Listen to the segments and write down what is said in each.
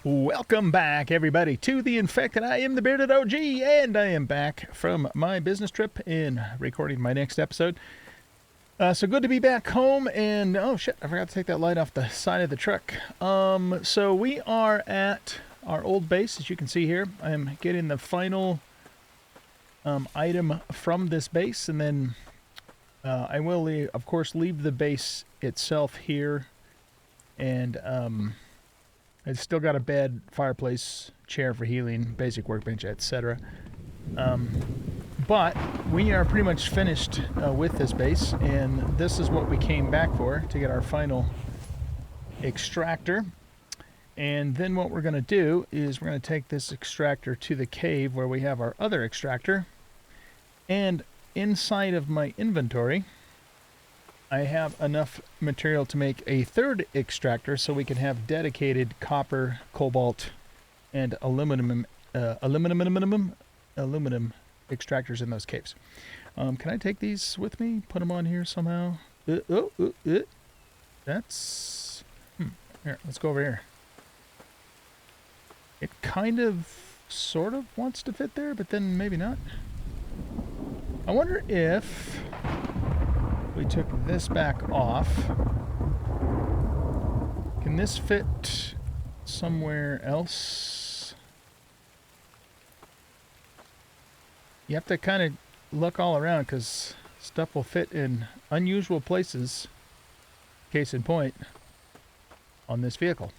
Welcome back, everybody, to The Infected. I am the Bearded OG, and I am back from my business trip in recording my next episode. So good to be back home, and oh shit, I forgot to take that light off the side of the truck. So we are at our old base, as you can see here. I am getting the final item from this base, and then I will, of course, leave the base itself here, and it's still got a bed, fireplace, chair for healing, basic workbench, etc. But we are pretty much finished with this base, and this is what we came back for, to get our final extractor. And then what we're going to do is we're going to take this extractor to the cave where we have our other extractor. And inside of my inventory, I have enough material to make a third extractor, so we can have dedicated copper, cobalt, and aluminum extractors in those caves. Can I take these with me? Put them on here somehow? That's... Here, let's go over here. It kind of, sort of wants to fit there, but then maybe not. I wonder if we took this back off. Can this fit somewhere else? You have to kind of look all around, because stuff will fit in unusual places. Case in point, on this vehicle.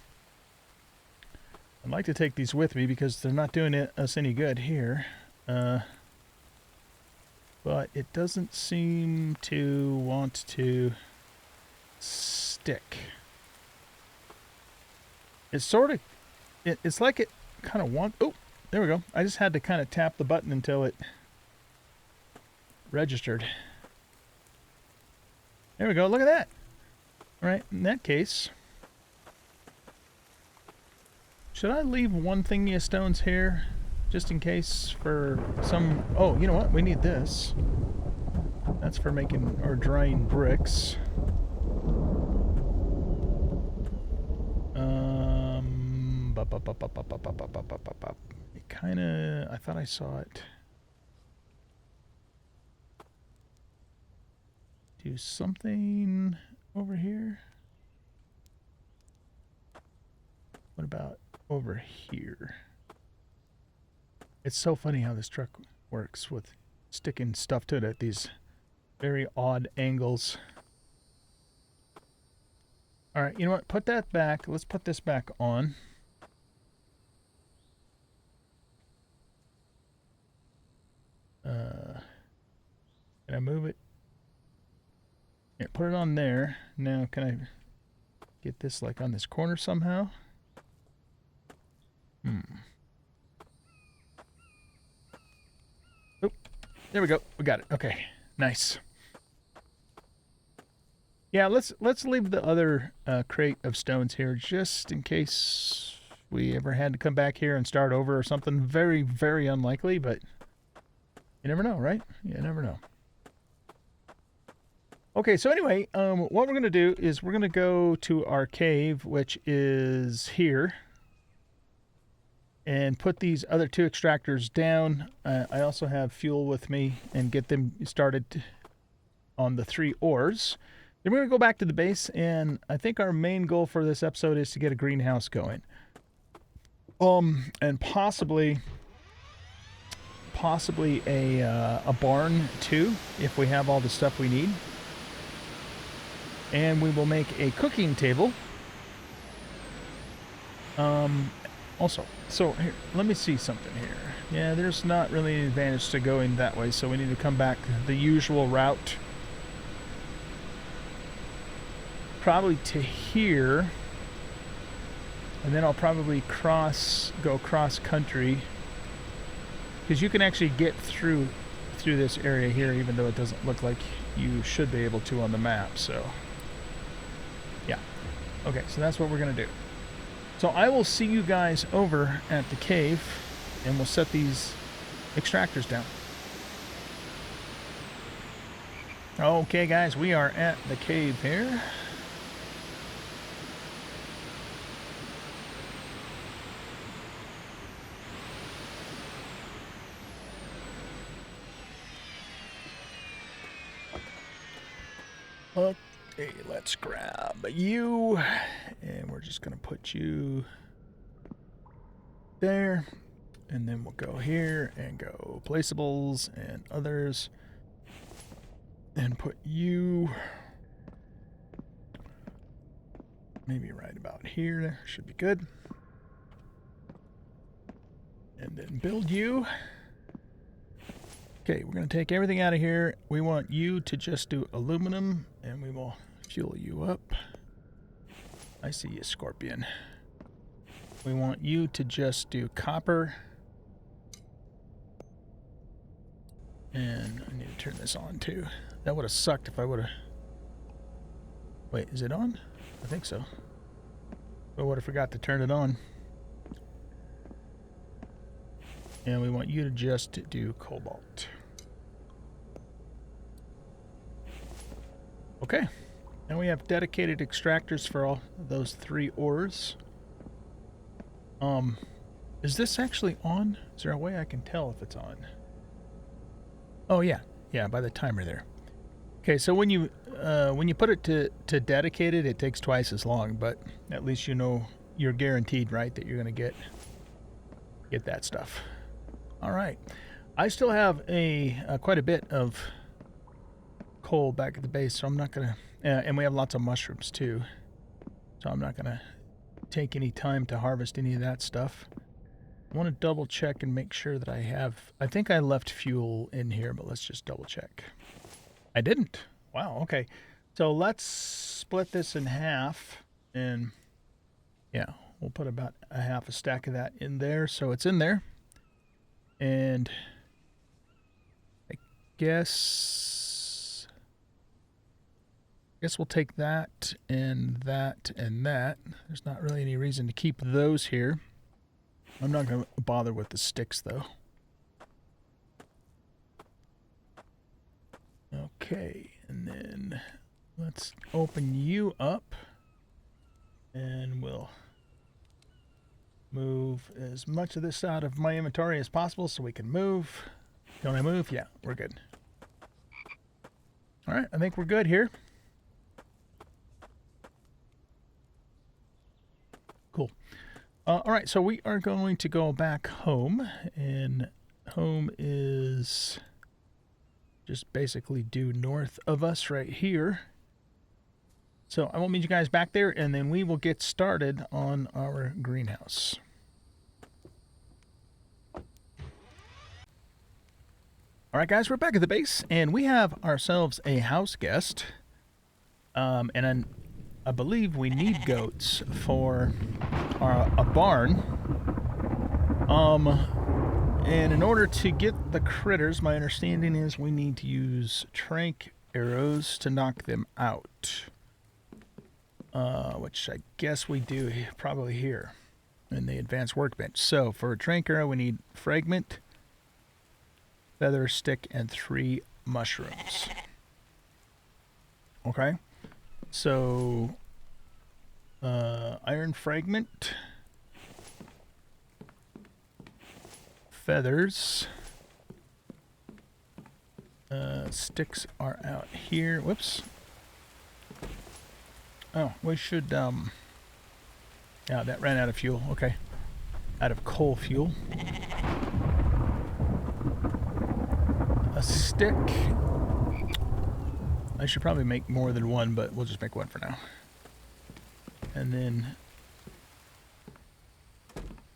I'd like to take these with me because they're not doing us any good here. But it doesn't seem to want to stick. It's sort of... It's like it kind of wants... Oh, there we go. I just had to kind of tap the button until it registered. There we go. Look at that. All right, in that case... Should I leave one thingy of stones here? Just in case for some... Oh, you know what? We need this. That's for making or drying bricks. It kind of... I thought I saw it. Do something over here. What about over here? It's so funny how this truck works with sticking stuff to it at these very odd angles. All right, you know what? Put that back. Let's put this back on. Can I move it? Yeah, put it on there. Now, can I get this like on this corner somehow? Oh, there we go. We got it. Okay, nice. Yeah, let's leave the other crate of stones here just in case we ever had to come back here and start over or something. Very, very unlikely, but you never know, right? You never know. Okay, so anyway, what we're going to do is we're going to go to our cave, which is here, and put these other two extractors down. I also have fuel with me, and get them started on the 3 ores. Then we're going to go back to the base, and I think our main goal for this episode is to get a greenhouse going. And possibly a barn too, if we have all the stuff we need. And we will make a cooking table. Also, so here, let me see something here. Yeah, there's not really an advantage to going that way, so we need to come back the usual route. Probably to here. And then I'll probably go cross country. Because you can actually get through this area here, even though it doesn't look like you should be able to on the map, so... Yeah. Okay, so that's what we're going to do. So I will see you guys over at the cave, and we'll set these extractors down. Okay, guys, we are at the cave here. Okay, let's grab you, and we're just gonna put you there, and then we'll go here and go placeables and others, and put you maybe right about here. Should be good. And then build you. Okay, we're going to take everything out of here. We want you to just do aluminum, and we will fuel you up. I see you, Scorpion. We want you to just do copper. And I need to turn this on, too. That would have sucked if I would have... Wait, is it on? I think so. I would have forgot to turn it on. And we want you to just do cobalt. Okay. And we have dedicated extractors for all those 3 ores. Is this actually on? Is there a way I can tell if it's on? Oh yeah. Yeah, by the timer there. Okay, so when you put it to dedicated, it takes twice as long, but at least you know you're guaranteed, right, that you're going to get that stuff. All right, I still have quite a bit of coal back at the base, so I'm not gonna. And we have lots of mushrooms too, so I'm not gonna take any time to harvest any of that stuff. I want to double check and make sure that I have. I think I left fuel in here, but let's just double check. I didn't. Wow. Okay, so let's split this in half, and yeah, we'll put about a half a stack of that in there, so it's in there. And I guess we'll take that and that and that. There's not really any reason to keep those here. I'm not going to bother with the sticks, though. Okay, and then let's open you up, and we'll move as much of this out of my inventory as possible so we can move. Don't I move? Yeah, we're good. All right, I think we're good here. Cool. All right, so we are going to go back home, and home is just basically due north of us right here. So I will meet you guys back there, and then we will get started on our greenhouse. All right, guys, we're back at the base, and we have ourselves a house guest. And I believe we need goats for a barn. And in order to get the critters, my understanding is we need to use trank arrows to knock them out. Which I guess we do probably here in the advanced workbench. So for a trank arrow, we need fragment, feather, stick, and 3 mushrooms. Okay. So, iron fragment, feathers, sticks are out here. Whoops. Oh, we should, yeah, that ran out of fuel. Okay. Out of coal fuel. A stick. I should probably make more than one, but we'll just make one for now. And then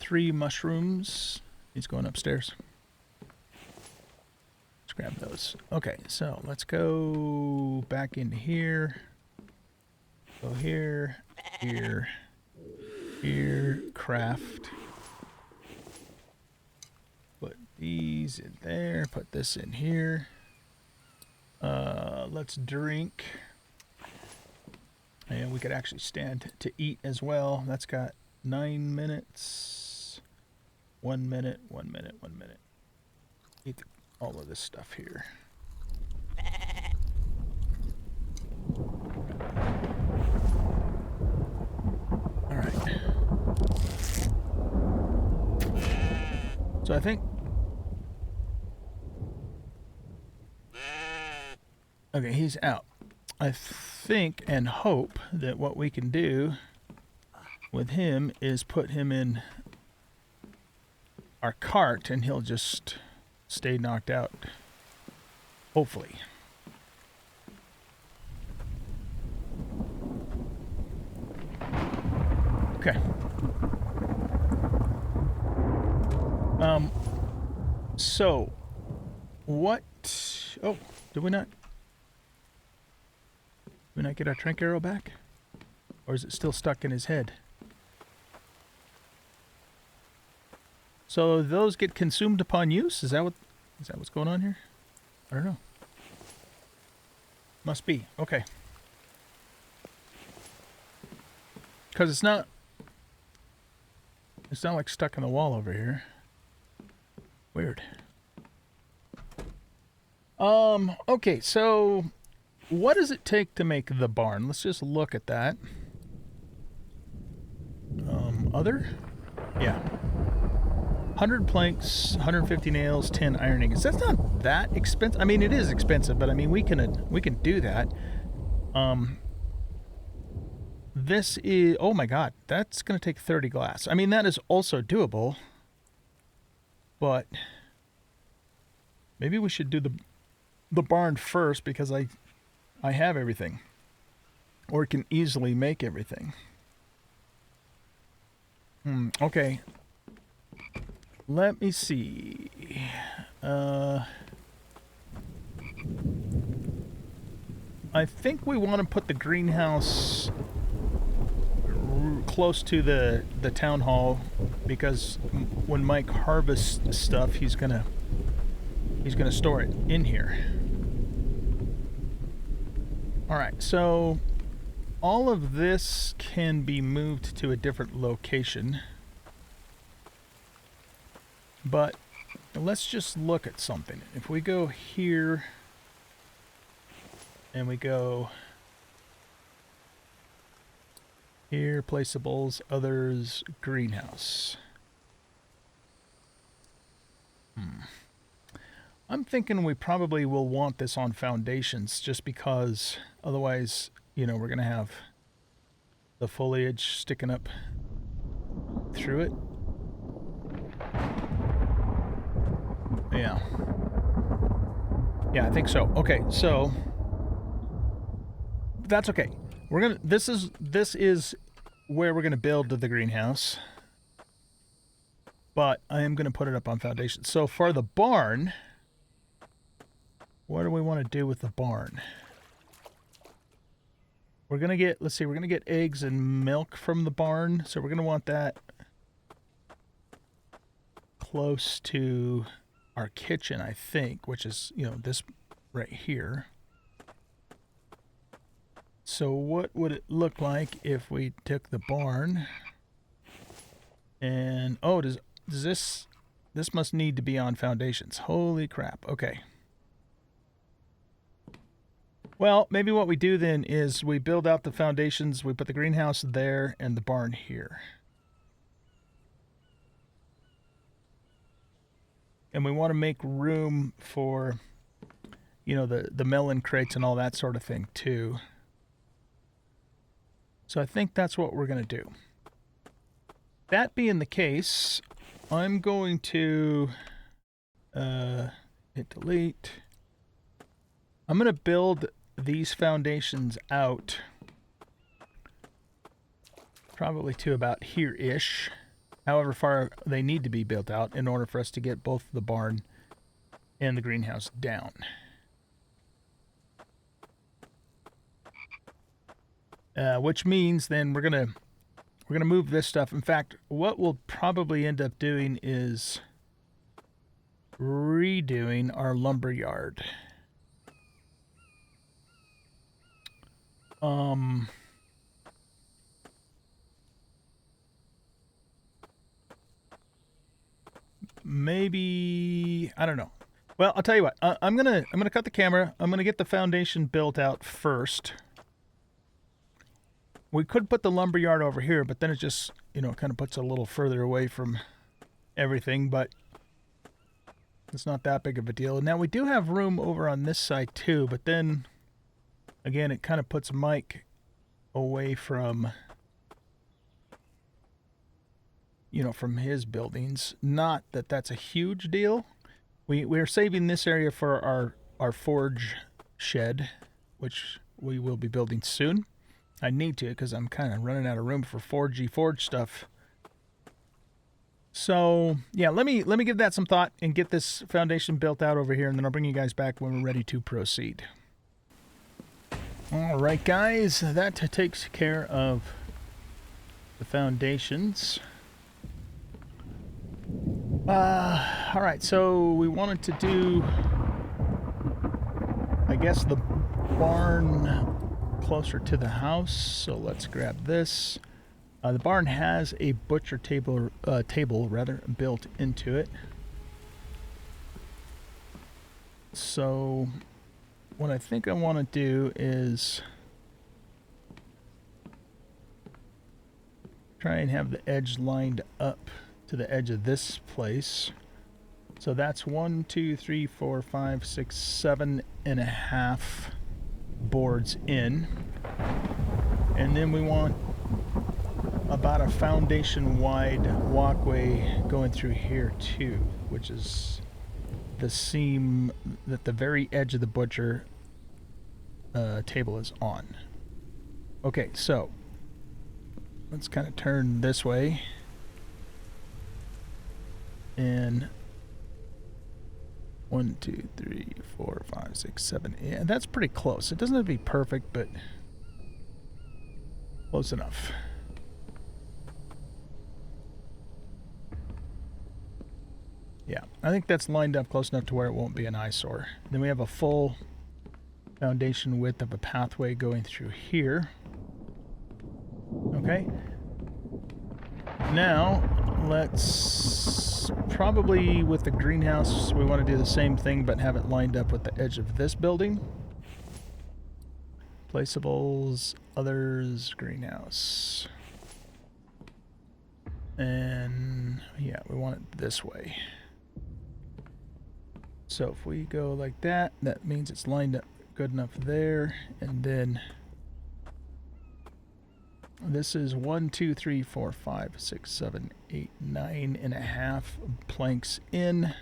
3 mushrooms. He's going upstairs. Let's grab those. Okay, so let's go back into here. Go here, here, here, craft. Put these in there, put this in here. Let's drink. And we could actually stand to eat as well. That's got 9 minutes. 1 minute, 1 minute, 1 minute. Eat all of this stuff here. All right. So I think... Okay, he's out. I think and hope that what we can do with him is put him in our cart and he'll just stay knocked out. Hopefully. Okay. So, what... Oh, did we not... Did we not get our trank arrow back? Or is it still stuck in his head? So those get consumed upon use? Is that what's going on here? I don't know. Must be. Okay. Because it's not like stuck in the wall over here. Weird. Okay, so what does it take to make the barn? Let's just look at that. Other? Yeah. 100 planks, 150 nails, 10 iron ingots. That's not that expensive. I mean, it is expensive, but I mean, we can do that. This is, oh my god, that's going to take 30 glass. I mean, that is also doable, but maybe we should do the barn first because I have everything, or can easily make everything. Okay. Let me see. I think we want to put the greenhouse close to the town hall because when Mike harvests stuff, he's gonna store it in here. All right, so all of this can be moved to a different location. But let's just look at something. If we go here and we go here, placeables, others, greenhouse. I'm thinking we probably will want this on foundations just because otherwise, you know, we're going to have the foliage sticking up through it. Yeah. Yeah, I think so. Okay, so that's okay. We're gonna. This is where we're gonna build the greenhouse, but I am gonna put it up on foundation. So for the barn, what do we want to do with the barn? We're gonna get. Let's see. We're gonna get eggs and milk from the barn, so we're gonna want that close to our kitchen, I think, which is, you know, this right here. So what would it look like if we took the barn and, oh, does this must need to be on foundations. Holy crap. Okay. Well, maybe what we do then is we build out the foundations, we put the greenhouse there and the barn here. And we want to make room for, you know, the melon crates and all that sort of thing too. So I think that's what we're going to do. That being the case, I'm going to hit delete. I'm going to build these foundations out probably to about here-ish. However far they need to be built out in order for us to get both the barn and the greenhouse down. Which means then we're gonna move this stuff. In fact, what we'll probably end up doing is redoing our lumber yard. Maybe, I don't know. Well, I'll tell you what. I'm gonna cut the camera. I'm gonna get the foundation built out first. We could put the lumber yard over here, but then it just, you know, kind of puts it a little further away from everything, but it's not that big of a deal. Now we do have room over on this side too, but then Again, it kind of puts Mike away from, you know, from his buildings. Not that that's a huge deal. We're saving this area for our forge shed, which we will be building soon. I need to because I'm kind of running out of room for forge stuff. So yeah, let me give that some thought and get this foundation built out over here, and then I'll bring you guys back when we're ready to proceed. All right, guys, that takes care of the foundations. All right, so we wanted to do, I guess, the barn closer to the house. So let's grab this. The barn has a butcher table built into it. So what I think I want to do is try and have the edge lined up to the edge of this place. So that's 1, 2, 3, 4, 5, 6, 7.5 boards in. And then we want about a foundation wide walkway going through here too, which is the seam that the very edge of the butcher table is on. Okay, so let's kind of turn this way. And 1, 2, 3, 4, 5, 6, 7. Yeah, that's pretty close. It doesn't have to be perfect, but close enough. Yeah, I think that's lined up close enough to where it won't be an eyesore. Then we have a full foundation width of a pathway going through here. Okay. Now, let's probably, with the greenhouse, we want to do the same thing but have it lined up with the edge of this building. Placeables, others, greenhouse. And yeah, we want it this way. So if we go like that, that means it's lined up good enough there. And then this is 1, 2, 3, 4, 5, 6, 7, 8, 9.5 planks in.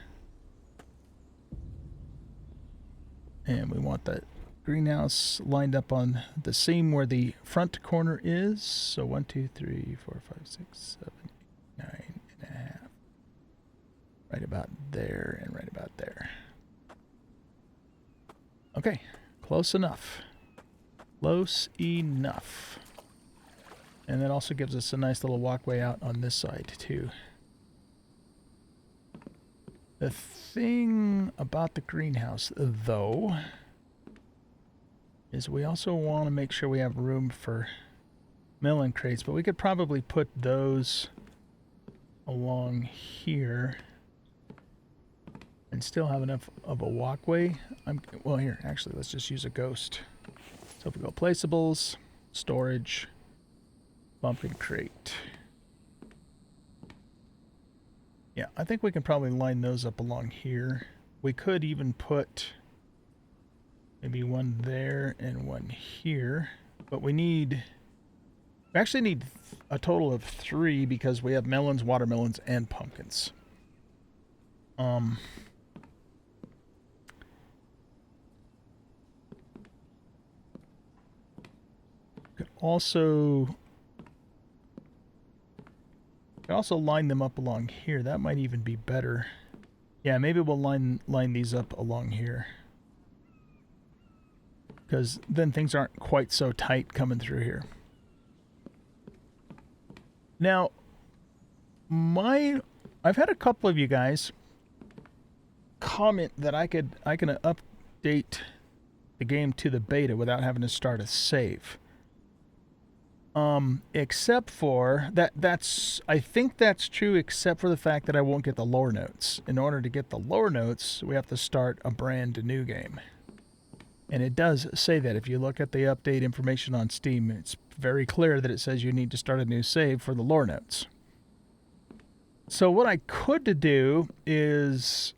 And we want that greenhouse lined up on the seam where the front corner is. So 1, 2, 3, 4, 5, 6, 7, 8, 9.5. Right about there and right about there. Okay, close enough. Close enough. And that also gives us a nice little walkway out on this side too. The thing about the greenhouse, though, is we also want to make sure we have room for melon crates, but we could probably put those along here and still have enough of a walkway. Well, here, actually, let's just use a ghost. So if we go placeables, storage, pumpkin crate. Yeah, I think we can probably line those up along here. We could even put maybe one there and one here, but we actually need a total of 3 because we have melons, watermelons, and pumpkins. Could also line them up along here. That might even be better. Yeah, maybe we'll line these up along here, because then things aren't quite so tight coming through here. Now, I've had a couple of you guys comment that I can update the game to the beta without having to start a save. Except for I think that's true, except for the fact that I won't get the lore notes. In order to get the lore notes, we have to start a brand new game. And it does say that. If you look at the update information on Steam, it's very clear that it says you need to start a new save for the lore notes. So what I could do is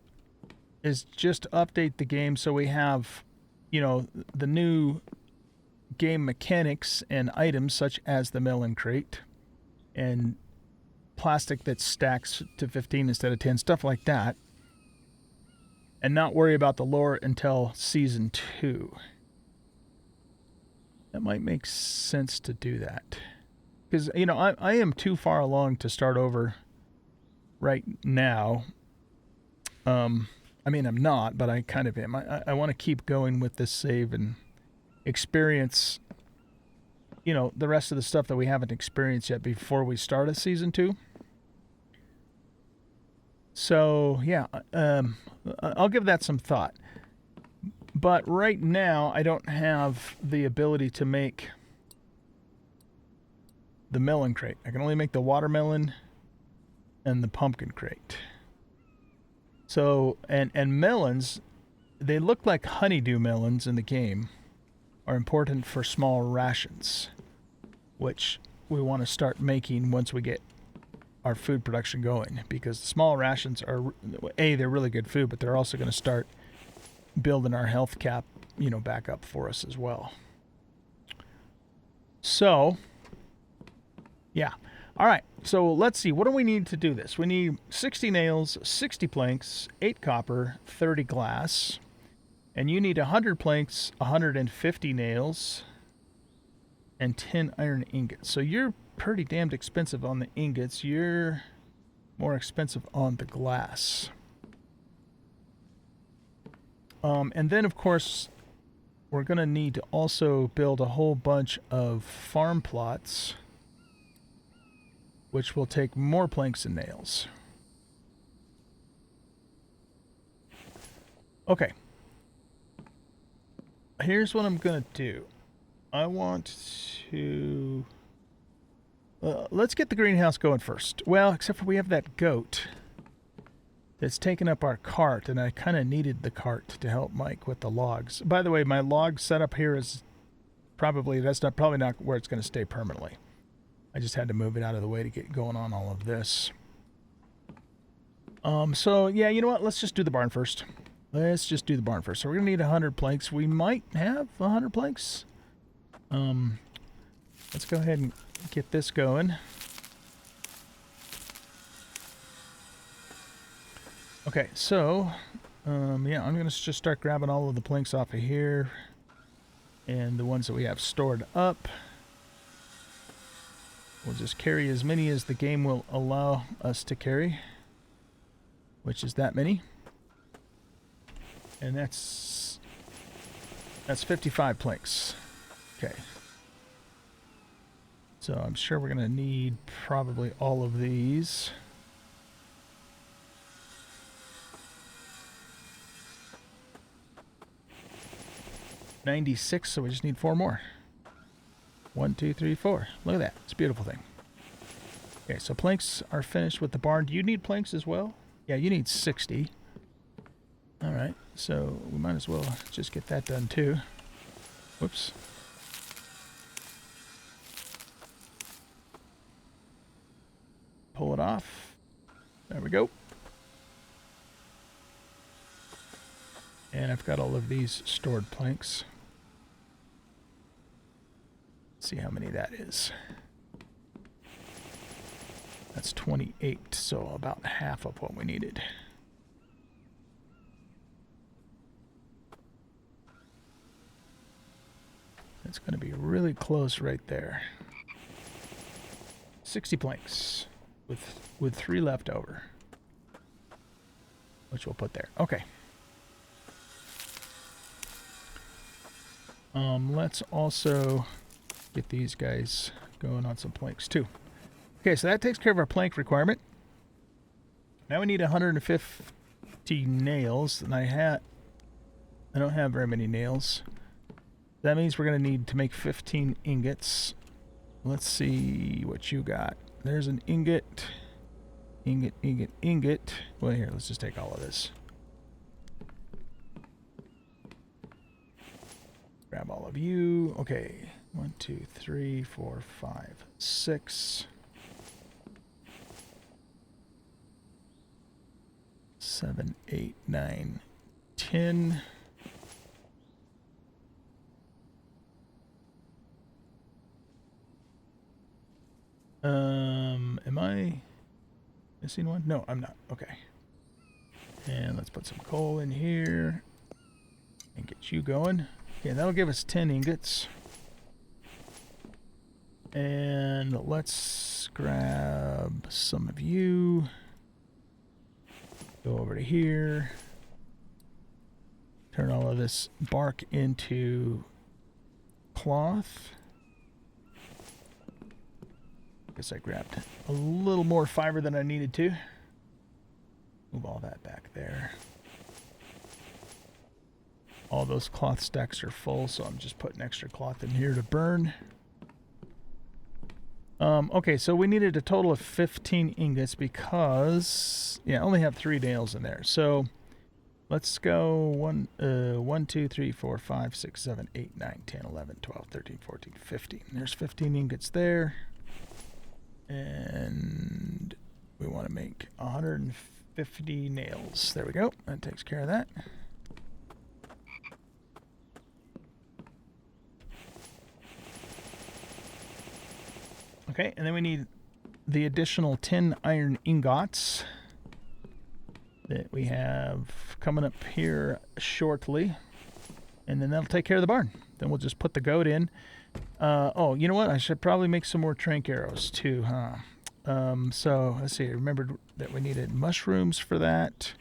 just update the game so we have, you know, the new game mechanics and items such as the melon crate and plastic that stacks to 15 instead of 10, stuff like that, and not worry about the lore until season 2. That might make sense to do that. Because, you know, I am too far along to start over right now. I mean, I'm not, but I kind of am. I want to keep going with this save and experience, you know, the rest of the stuff that we haven't experienced yet before we start a season 2. So, yeah, I'll give that some thought. But right now, I don't have the ability to make the melon crate. I can only make the watermelon and the pumpkin crate. So, and melons, they look like honeydew melons in the game, are important for small rations, which we want to start making once we get our food production going, because the small rations are, they're really good food, but they're also going to start building our health cap, you know, back up for us as well. So, yeah. All right. So let's see. What do we need to do this? We need 60 nails, 60 planks, 8 copper, 30 glass. And you need 100 planks, 150 nails, and 10 iron ingots. So you're pretty damned expensive on the ingots. You're more expensive on the glass. And then, of course, we're going to need to also build a whole bunch of farm plots, which will take more planks and nails. Okay. Here's what I'm going to do. I want to... let's get the greenhouse going first. Well, except for we have that goat that's taken up our cart, and I kind of needed the cart to help Mike with the logs. By the way, my log setup here is probably not where it's going to stay permanently. I just had to move it out of the way to get going on all of this. So yeah, you know what? Let's just do the barn first. Let's just do the barn first. So we're going to need 100 planks. We might have 100 planks. Let's go ahead and get this going. Okay, so, yeah, I'm going to just start grabbing all of the planks off of here. And the ones that we have stored up. We'll just carry as many as the game will allow us to carry. Which is that many. And that's 55 planks. Okay. So I'm sure we're going to need probably all of these. $96, so we just need 4 more. 1, 2, 3, 4. Look at that. It's a beautiful thing. Okay, so planks are finished with the barn. Do you need planks as well? Yeah, you need 60. Alright, so we might as well just get that done too. Whoops. Pull it off. There we go. And I've got all of these stored planks. Let's see how many that is. That's 28, so about half of what we needed. That's going to be really close right there. 60 planks with 3 left over, which we'll put there. Okay. Let's also get these guys going on some planks too. Okay, so that takes care of our plank requirement. Now we need 150 nails, and I don't have very many nails. That means we're going to need to make 15 ingots. Let's see what you got. There's an ingot. Ingot. Well, here, let's just take all of this. Grab all of you. Okay. 1, 2, 3, 4, 5, 6. 7, 8, 9, 10. Am I missing one? No, I'm not. Okay. And let's put some coal in here and get you going. Okay, that'll give us 10 ingots. And let's grab some of you. Go over to here. Turn all of this bark into cloth. Guess I grabbed a little more fiber than I needed to. Move all that back there. All those cloth stacks are full, so I'm just putting extra cloth in here to burn. Okay, so we needed a total of 15 ingots because, yeah, I only have 3 nails in there. So let's go 1, 2, 3, 4, 5, 6, 7, 8, 9, 10, 11, 12, 13, 14, 15. There's 15 ingots there. And we want to make 150 nails. There we go. That takes care of that. Okay, and then we need the additional 10 iron ingots that we have coming up here shortly. And then that'll take care of the barn. Then we'll just put the goat in. Oh, you know what? I should probably make some more trank arrows too, huh? So let's see. I remembered that we needed mushrooms for that.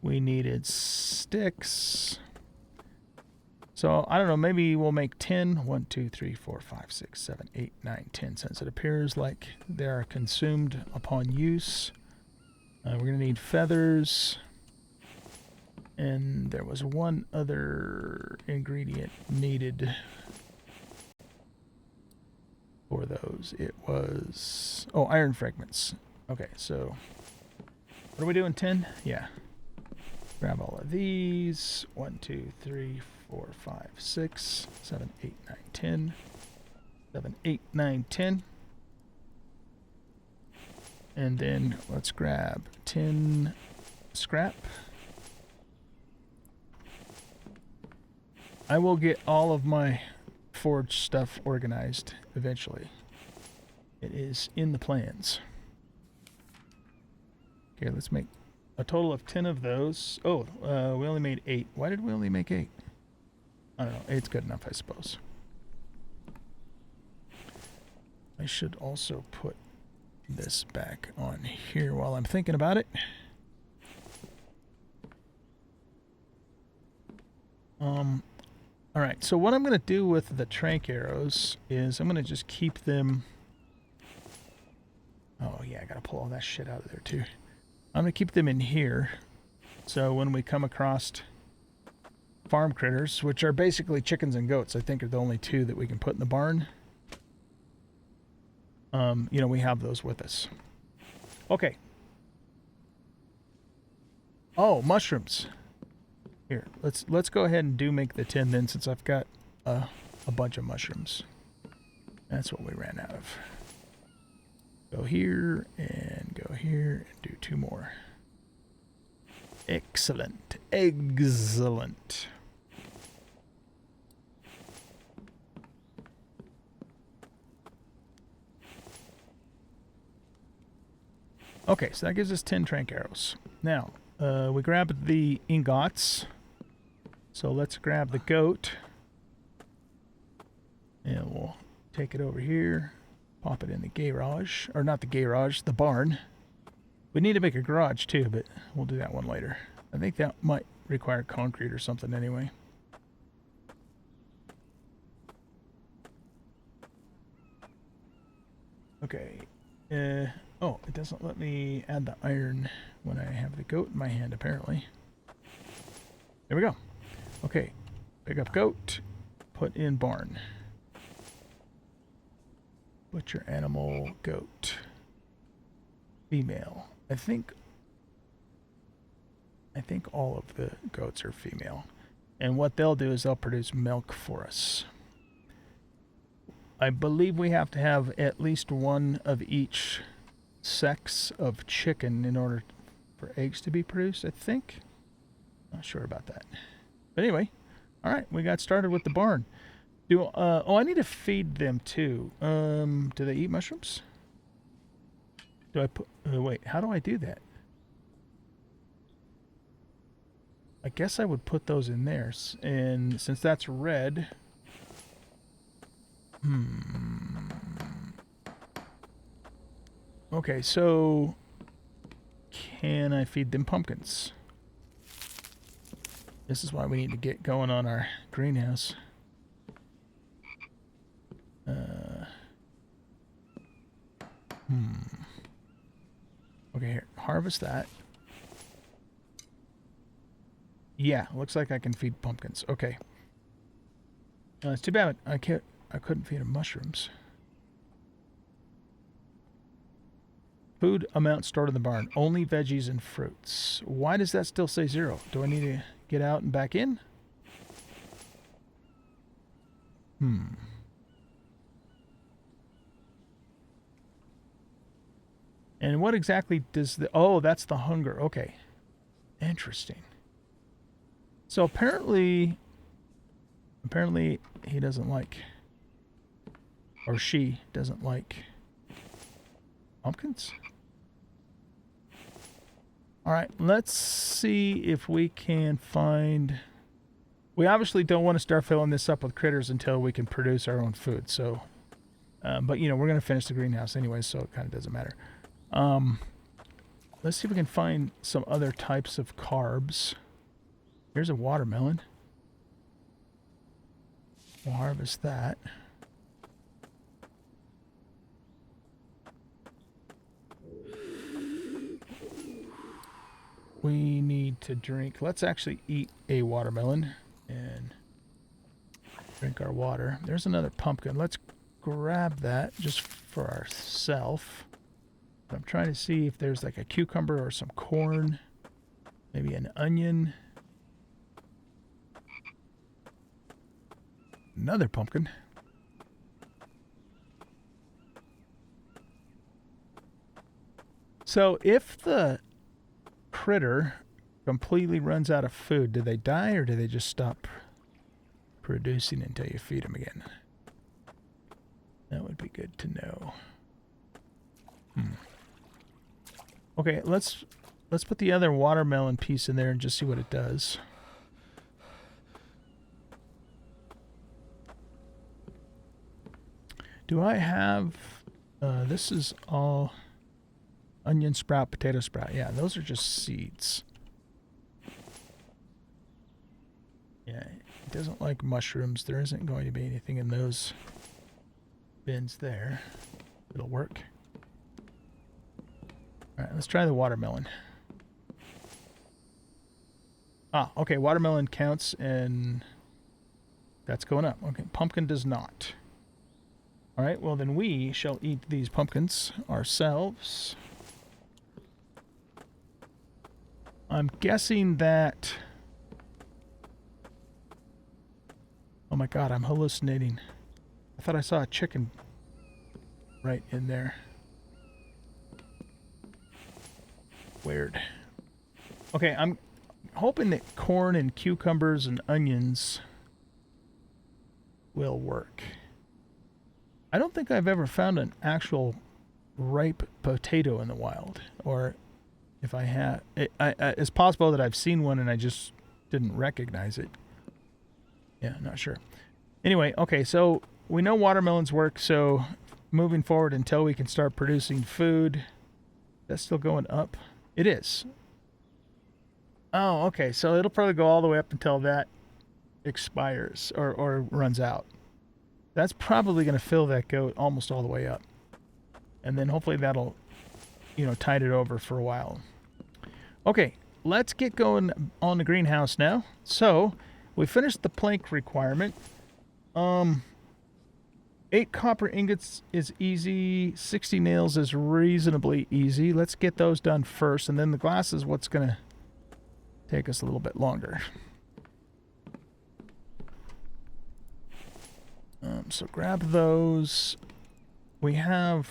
We needed sticks. So I don't know. Maybe we'll make 10. 1, 2, 3, 4, 5, 6, 7, 8, 9, 10. Since it appears like they are consumed upon use. We're gonna need feathers. And there was one other ingredient needed for those. It was, oh, iron fragments. Okay, so what are we doing? 10? Yeah. Grab all of these. 1, 2, 3, 4, 5, 6, 7, 8, 9, 10. 7, 8, 9, 10. And then let's grab 10 scrap. I will get all of my forge stuff organized eventually. It is in the plans. Okay, let's make a total of 10 of those. Oh, we only made 8. Why did we only make 8? I don't know. 8's good enough, I suppose. I should also put this back on here while I'm thinking about it. Alright, so what I'm going to do with the trank arrows is I'm going to just keep them... Oh yeah, I got to pull all that shit out of there too. I'm going to keep them in here. So when we come across farm critters, which are basically chickens and goats, I think are the only two that we can put in the barn. You know, we have those with us. Okay. Oh, mushrooms. Here, let's go ahead and make the 10 then, since I've got a bunch of mushrooms. That's what we ran out of. Go here and go here and do 2 more. Excellent. Excellent. Okay, so that gives us 10 trank arrows. Now, we grabbed the ingots. So let's grab the goat. And we'll take it over here. Pop it in the garage. Or not the garage, the barn. We need to make a garage too, but we'll do that one later. I think that might require concrete or something anyway. Okay. Oh, it doesn't let me add the iron when I have the goat in my hand, apparently. There we go. Okay. Pick up goat. Put in barn. Butcher animal goat. Female. I think all of the goats are female. And what they'll do is they'll produce milk for us. I believe we have to have at least one of each sex of chicken in order for eggs to be produced, I think. Not sure about that. But anyway, all right, we got started with the barn. Oh, I need to feed them too. Do they eat mushrooms? Do I put, wait, how do I do that? I guess I would put those in there. And since that's red, okay, so can I feed them pumpkins? This is why we need to get going on our greenhouse. Okay, here, harvest that. Yeah, looks like I can feed pumpkins. Okay. It's too bad I couldn't feed them mushrooms. Food amount stored in the barn. Only veggies and fruits. Why does that still say 0? Do I need to get out and back in? And what exactly does the... Oh, that's the hunger. Okay. Interesting. So apparently he doesn't like... Or she doesn't like... pumpkins? Alright, let's see if we can find... We obviously don't want to start filling this up with critters until we can produce our own food, so... but, you know, we're going to finish the greenhouse anyway, so it kind of doesn't matter. Let's see if we can find some other types of carbs. Here's a watermelon. We'll harvest that. We need to drink. Let's actually eat a watermelon and drink our water. There's another pumpkin. Let's grab that just for ourselves. I'm trying to see if there's like a cucumber or some corn. Maybe an onion. Another pumpkin. So if the critter completely runs out of food, do they die or do they just stop producing until you feed them again? That would be good to know. Okay, let's put the other watermelon piece in there and just see what it does. Do I have... this is all... onion sprout, potato sprout. Yeah, those are just seeds. Yeah, it doesn't like mushrooms. There isn't going to be anything in those bins there. It'll work. Alright, let's try the watermelon. Ah, okay, watermelon counts and that's going up. Okay, pumpkin does not. Alright, well then we shall eat these pumpkins ourselves. I'm guessing that... Oh my god, I'm hallucinating. I thought I saw a chicken right in there. Weird. Okay, I'm hoping that corn and cucumbers and onions will work. I don't think I've ever found an actual ripe potato in the wild. Or if I have... it's possible that I've seen one and I just didn't recognize it. Yeah, not sure. Anyway, okay, so we know watermelons work, so moving forward until we can start producing food. That's still going up? It is. Oh, okay, so it'll probably go all the way up until that expires or runs out. That's probably going to fill that goat almost all the way up. And then hopefully that'll, you know, tide it over for a while. Okay, let's get going on the greenhouse now. So, we finished the plank requirement. 8 copper ingots is easy. 60 nails is reasonably easy. Let's get those done first, and then the glass is what's going to take us a little bit longer. So grab those. We have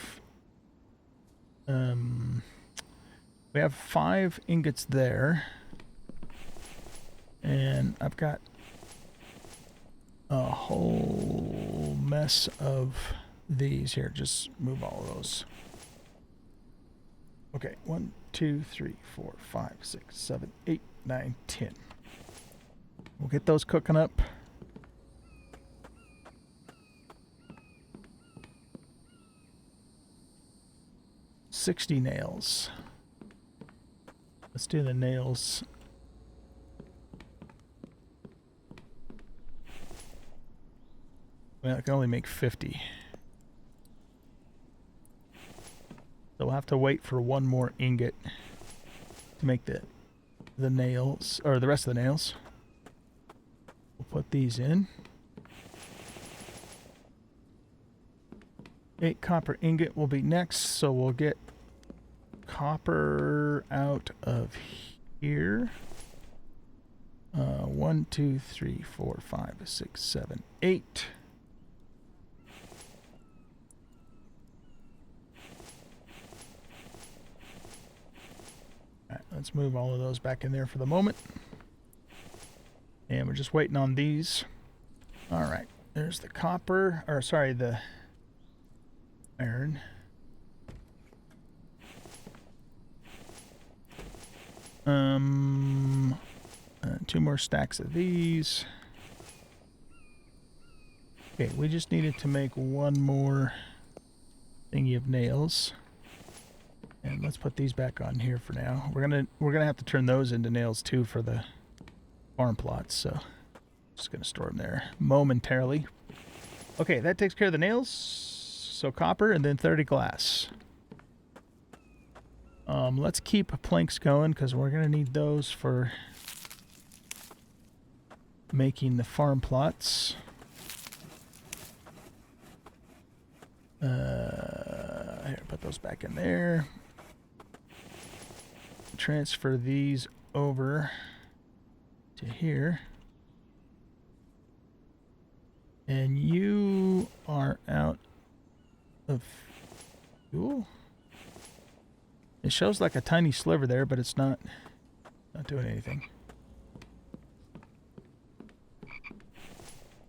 5 ingots there, and I've got a whole mess of these here. Just move all of those. Okay, 1, 2, 3, 4, 5, 6, 7, 8, 9, 10. We'll get those cooking up. $60 nails. Let's do the nails. Well, I can only make 50. So we'll have to wait for one more ingot to make the nails, or the rest of the nails. We'll put these in. 8 copper ingot will be next, so we'll get copper out of here. 1, 2, 3, 4, 5, 6, 7, 8. Alright, let's move all of those back in there for the moment. And we're just waiting on these. Alright, there's the copper, or sorry, the iron. Two more stacks of these. Okay, we just needed to make one more thingy of nails. And let's put these back on here for now. We're gonna have to turn those into nails too for the farm plots, so just gonna store them there momentarily. Okay, that takes care of the nails. So copper and then 30 glass. Let's keep planks going because we're gonna need those for making the farm plots. Here, put those back in there. Transfer these over to here. And you are out of fuel. It shows like a tiny sliver there, but it's not doing anything.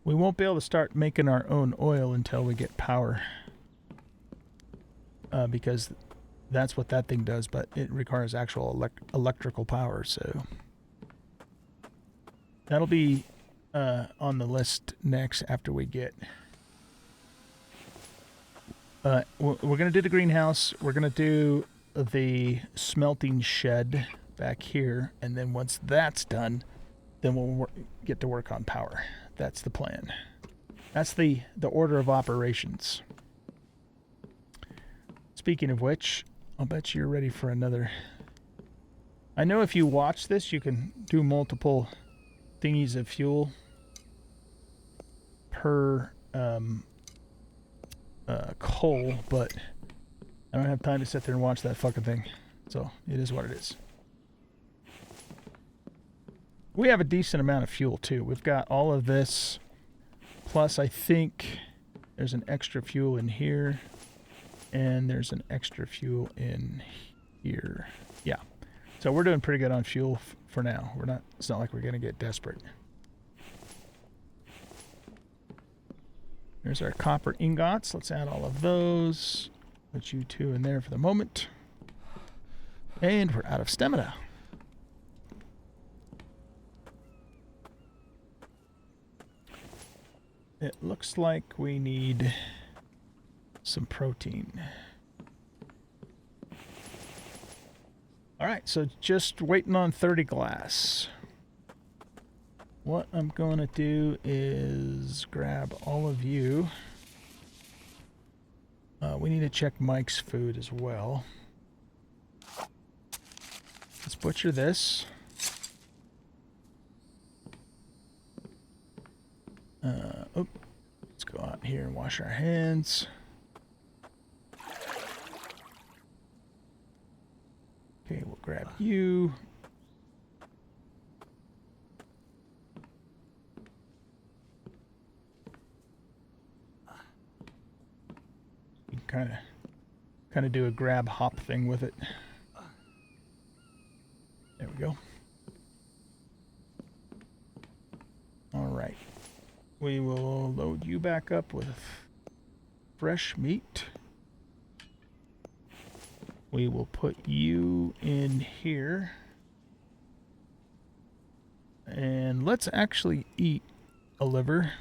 We won't be able to start making our own oil until we get power. Because that's what that thing does, but it requires actual electrical power, so that'll be on the list next after we get... we're going to do the greenhouse, we're going to do the smelting shed back here, and then once that's done, then we'll get to work on power. That's the plan. That's the order of operations. Speaking of which, I'll bet you're ready for another. I know if you watch this, you can do multiple thingies of fuel per coal, but I don't have time to sit there and watch that fucking thing. So it is what it is. We have a decent amount of fuel too. We've got all of this, plus I think there's an extra fuel in here. And there's an extra fuel in here. Yeah. So we're doing pretty good on fuel for now. It's not like we're going to get desperate. There's our copper ingots. Let's add all of those. Put you two in there for the moment. And we're out of stamina. It looks like we need some protein. Alright, so just waiting on 30 glass. What I'm going to do is grab all of you. We need to check Mike's food as well. Let's butcher this. Let's go out here and wash our hands. Okay, we'll grab you. You can kind of do a grab hop thing with it. There we go. All right. We will load you back up with fresh meat. We will put you in here. And let's actually eat a liver.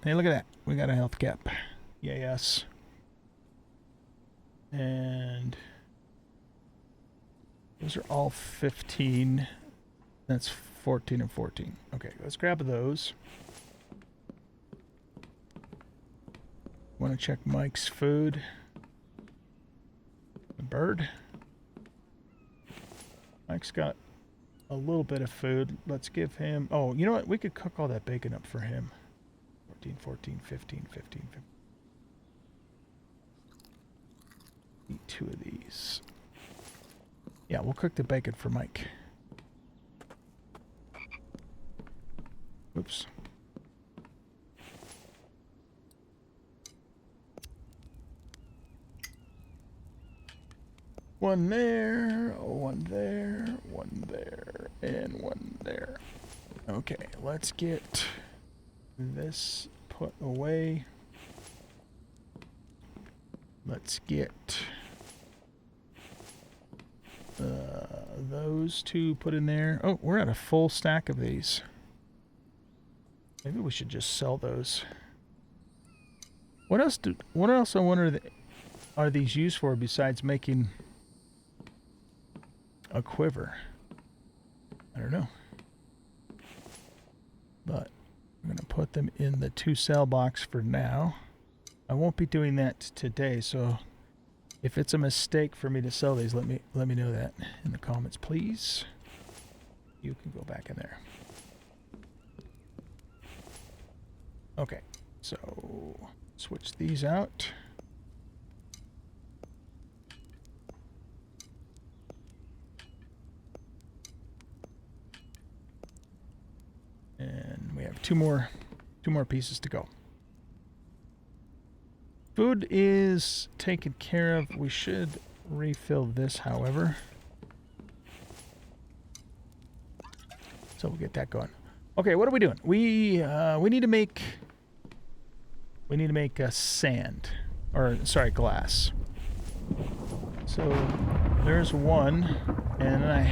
Hey, look at that. We got a health cap. Yeah, yes. And those are all 15. That's 14 and 14. Okay, let's grab those. Want to check Mike's food. The bird. Mike's got a little bit of food. Let's give him... Oh, you know what? We could cook all that bacon up for him. 14, 14, 15, 15, 15. Eat 2 of these. Yeah, we'll cook the bacon for Mike. Oops. One there, one there, one there, and one there. Okay, let's get this put away. Let's get those 2 put in there. Oh, we're at a full stack of these. Maybe we should just sell those. What else I wonder are these used for besides making a quiver? I don't know. But I'm going to put them in the 2 sell box for now. I won't be doing that today, so if it's a mistake for me to sell these, let me know that in the comments, please. You can go back in there. Okay, so switch these out. And we have two more pieces to go. Food is taken care of. We should refill this, however. So we'll get that going. Okay, what are we doing? We need to make sand, or sorry, glass. So there's one, and I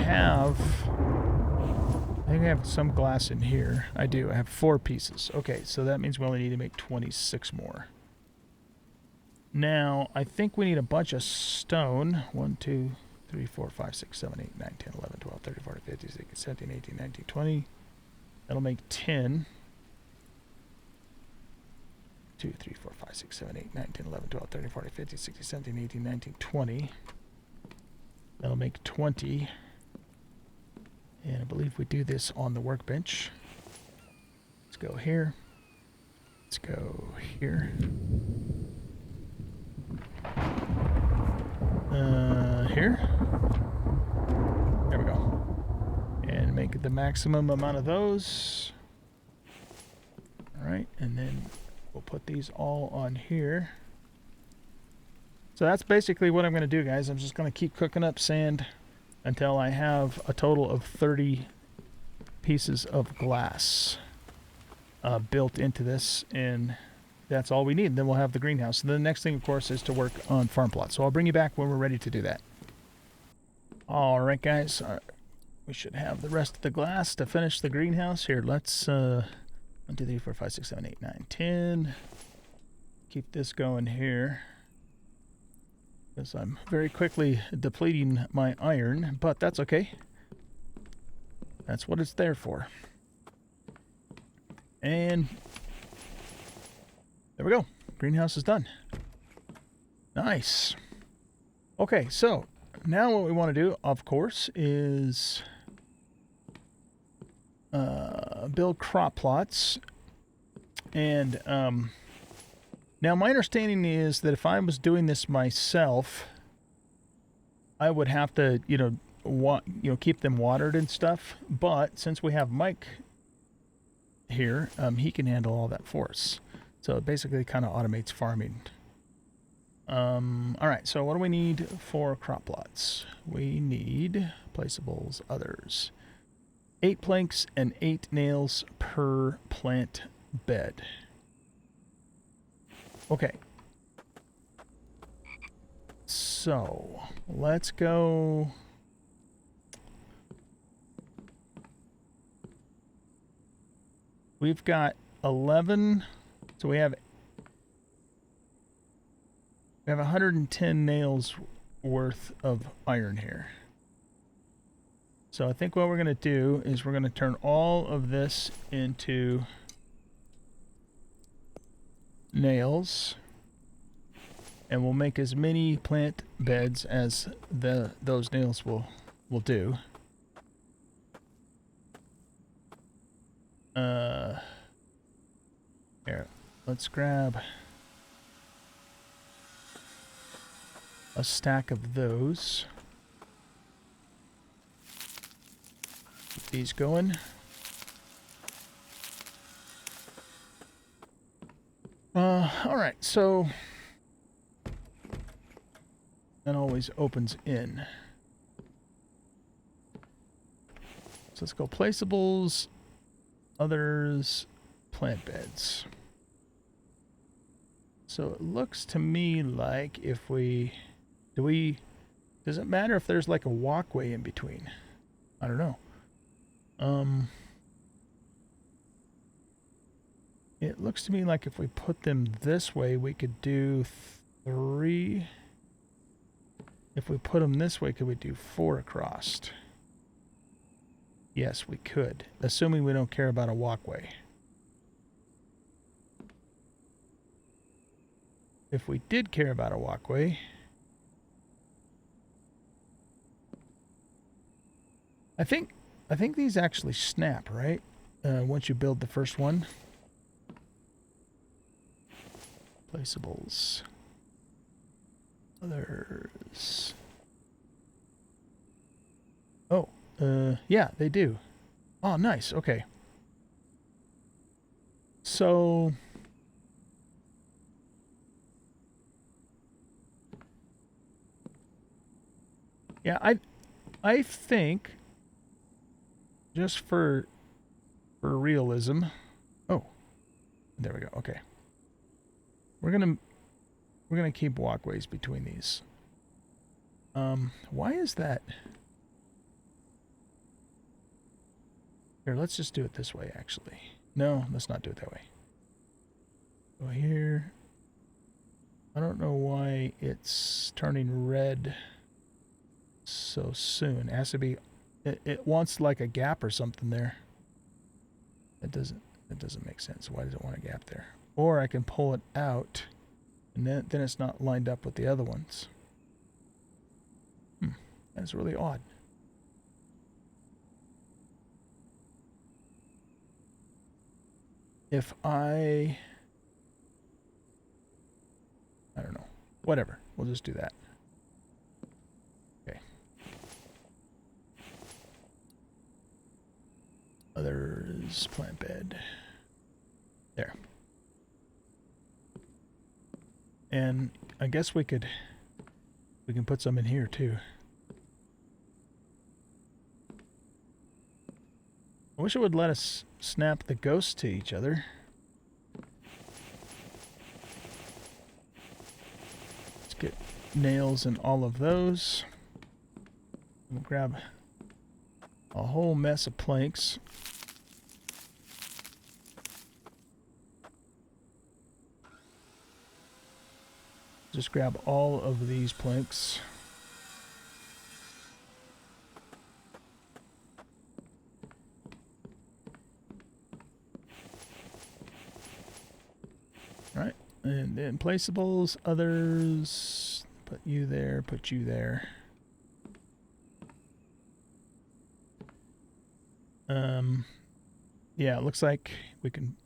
think I have some glass in here. I do. I have 4 pieces. Okay, so that means we only need to make 26 more. Now, I think we need a bunch of stone. 1, 2, 3, 4, 5, 6, 7, 8, 9, 10, 11, 12, 13, 14, 15, 16, 17, 18, 19, 20. That'll make 10. 2, 3, 4, 5, 6, 7, 8, 9, 10, 11, 12, 13, 14, 15, 16, 17, 18, 19, 20. That'll make 20. And I believe we do this on the workbench. Let's go here. Let's go here. Here. There we go. And make the maximum amount of those. Alright, and then we'll put these all on here. So that's basically what I'm going to do, guys. I'm just going to keep cooking up sand until I have a total of 30 pieces of glass built into this, and that's all we need. Then we'll have the greenhouse. And the next thing, of course, is to work on farm plots. So I'll bring you back when we're ready to do that. All right, guys. We should have the rest of the glass to finish the greenhouse. Here, let's 1, 2, 3, 4, 5, 6, 7, 8, 9, 10. Keep this going here, because I'm very quickly depleting my iron, but that's okay. That's what it's there for. And there we go. Greenhouse is done. Nice. Okay, so now what we want to do, of course, is build crop plots. And now my understanding is that if I was doing this myself, I would have to, keep them watered and stuff. But since we have Mike here, he can handle all that for us. So it basically kind of automates farming. All right, so what do we need for crop plots? We need placeables, others. 8 planks and 8 nails per plant bed. Okay. So, let's go. We've got 11, so we have 110 nails worth of iron here. So I think what we're going to do is we're going to turn all of this into nails, and we'll make as many plant beds as those nails will do. Here, let's grab a stack of those. Keep these going. Alright, so that always opens in. So let's go placeables, others, plant beds. So it looks to me like if we... Does it matter if there's like a walkway in between? I don't know. It looks to me like if we put them this way, we could do 3. If we put them this way, could we do 4 across? Yes, we could, assuming we don't care about a walkway. If we did care about a walkway, I think these actually snap, right? Once you build the first one. Placeables. Others. Oh, yeah, they do. Oh, nice. Okay. So yeah, I think just for realism. Oh, there we go. Okay. We're gonna keep walkways between these. Why is that? Here, let's just do it this way, actually. No, let's not do it that way. Go here. I don't know why it's turning red so soon. It has to be... It wants like a gap or something there. It doesn't make sense. Why does it want a gap there? Or I can pull it out, and then it's not lined up with the other ones. That's really odd. If I don't know. Whatever. We'll just do that. Okay. Others, plant bed. There. And I guess we can put some in here too. I wish it would let us snap the ghosts to each other. Let's get nails in all of those. We'll grab a whole mess of planks. Just grab all of these planks. Alright, and then placeables, others, put you there, put you there. Yeah, it looks like we can...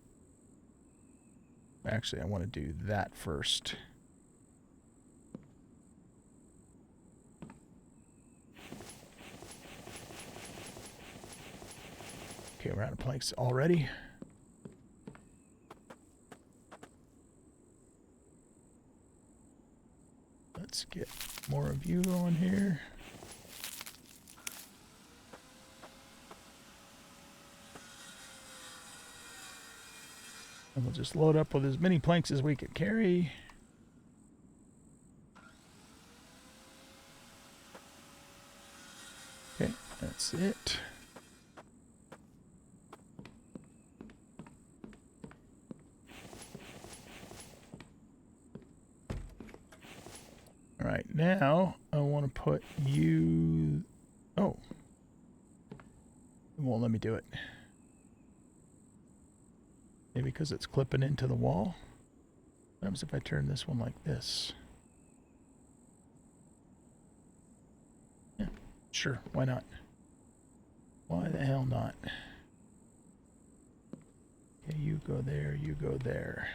Actually, I want to do that first. Okay, we're out of planks already. Let's get more of you on here. And we'll just load up with as many planks as we can carry. Okay, that's it. All right, now I want to put you... Oh. It won't let me do it. Maybe because it's clipping into the wall. What happens if I turn this one like this? Yeah, sure, why not? Why the hell not? Okay, you go there, you go there.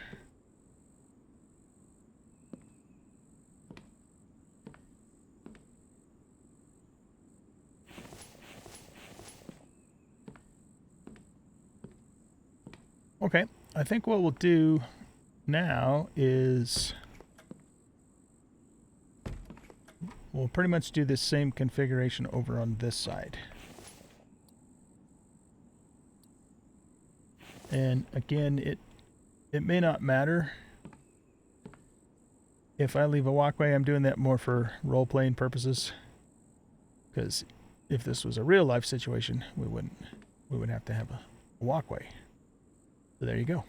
Okay, I think what we'll do now is we'll pretty much do this same configuration over on this side. And again, it may not matter if I leave a walkway. I'm doing that more for role-playing purposes, because if this was a real-life situation, we wouldn't have to have a walkway. So there you go.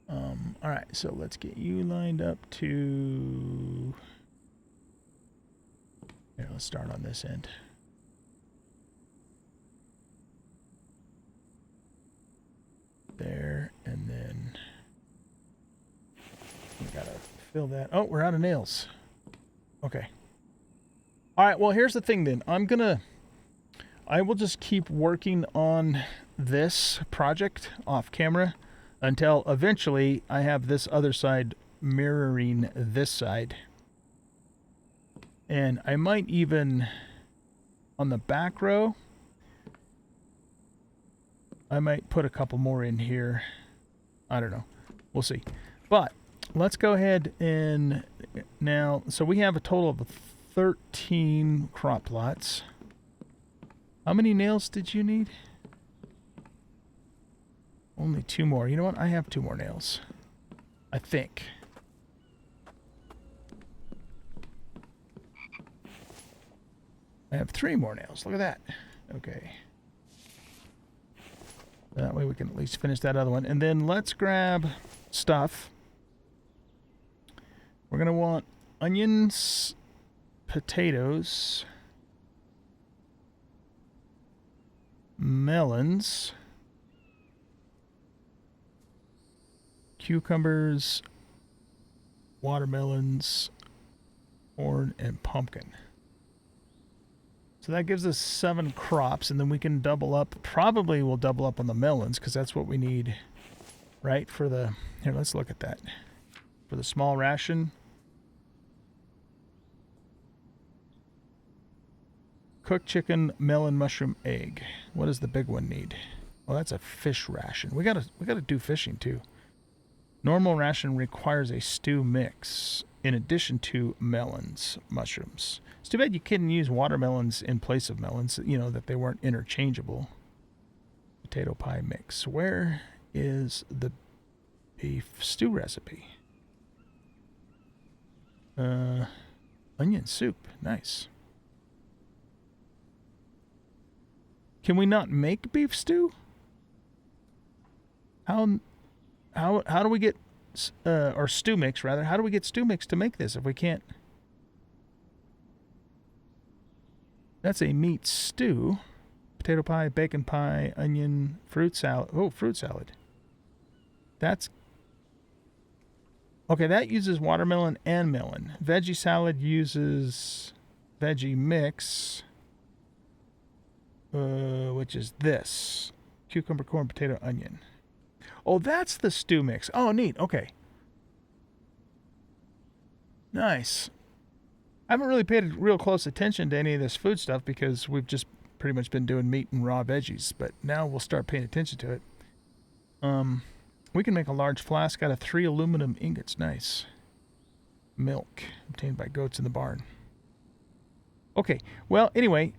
All right, so let's get you lined up to... Here, let's start on this end. There, and then we gotta fill that. Oh, we're out of nails. Okay. All right, well, here's the thing then. I will just keep working on this project off camera until eventually I have this other side mirroring this side. And I might even, on the back row, I might put a couple more in here. I don't know. We'll see. But let's go ahead and now, so we have a total of 13 crop plots. How many nails did you need? Only 2 more. You know what? I have 2 more nails. I think. I have 3 more nails. Look at that. Okay. That way we can at least finish that other one. And then let's grab stuff. We're going to want onions, potatoes, melons, cucumbers, watermelons, corn, and pumpkin. So that gives us 7 crops, and then we can double up. Probably we'll double up on the melons, because that's what we need, right? For the... Here, let's look at that. For the small ration. Cooked chicken, melon, mushroom, egg. What does the big one need? Well, that's a fish ration. We gotta do fishing, too. Normal ration requires a stew mix, in addition to melons, mushrooms. It's too bad you couldn't use watermelons in place of melons, you know, that they weren't interchangeable. Potato pie mix. Where is the beef stew recipe? Onion soup. Nice. Can we not make beef stew? How do we get, or stew mix rather, how do we get stew mix to make this if we can't? That's a meat stew. Potato pie, bacon pie, onion, fruit salad. Oh, fruit salad. That's... Okay, that uses watermelon and melon. Veggie salad uses veggie mix, which is this. Cucumber, corn, potato, onion. Oh, that's the stew mix. Oh, neat. Okay. Nice. I haven't really paid real close attention to any of this food stuff because we've just pretty much been doing meat and raw veggies, but now we'll start paying attention to it. We can make a large flask out of 3 aluminum ingots. Nice. Milk obtained by goats in the barn. Okay. Well, anyway,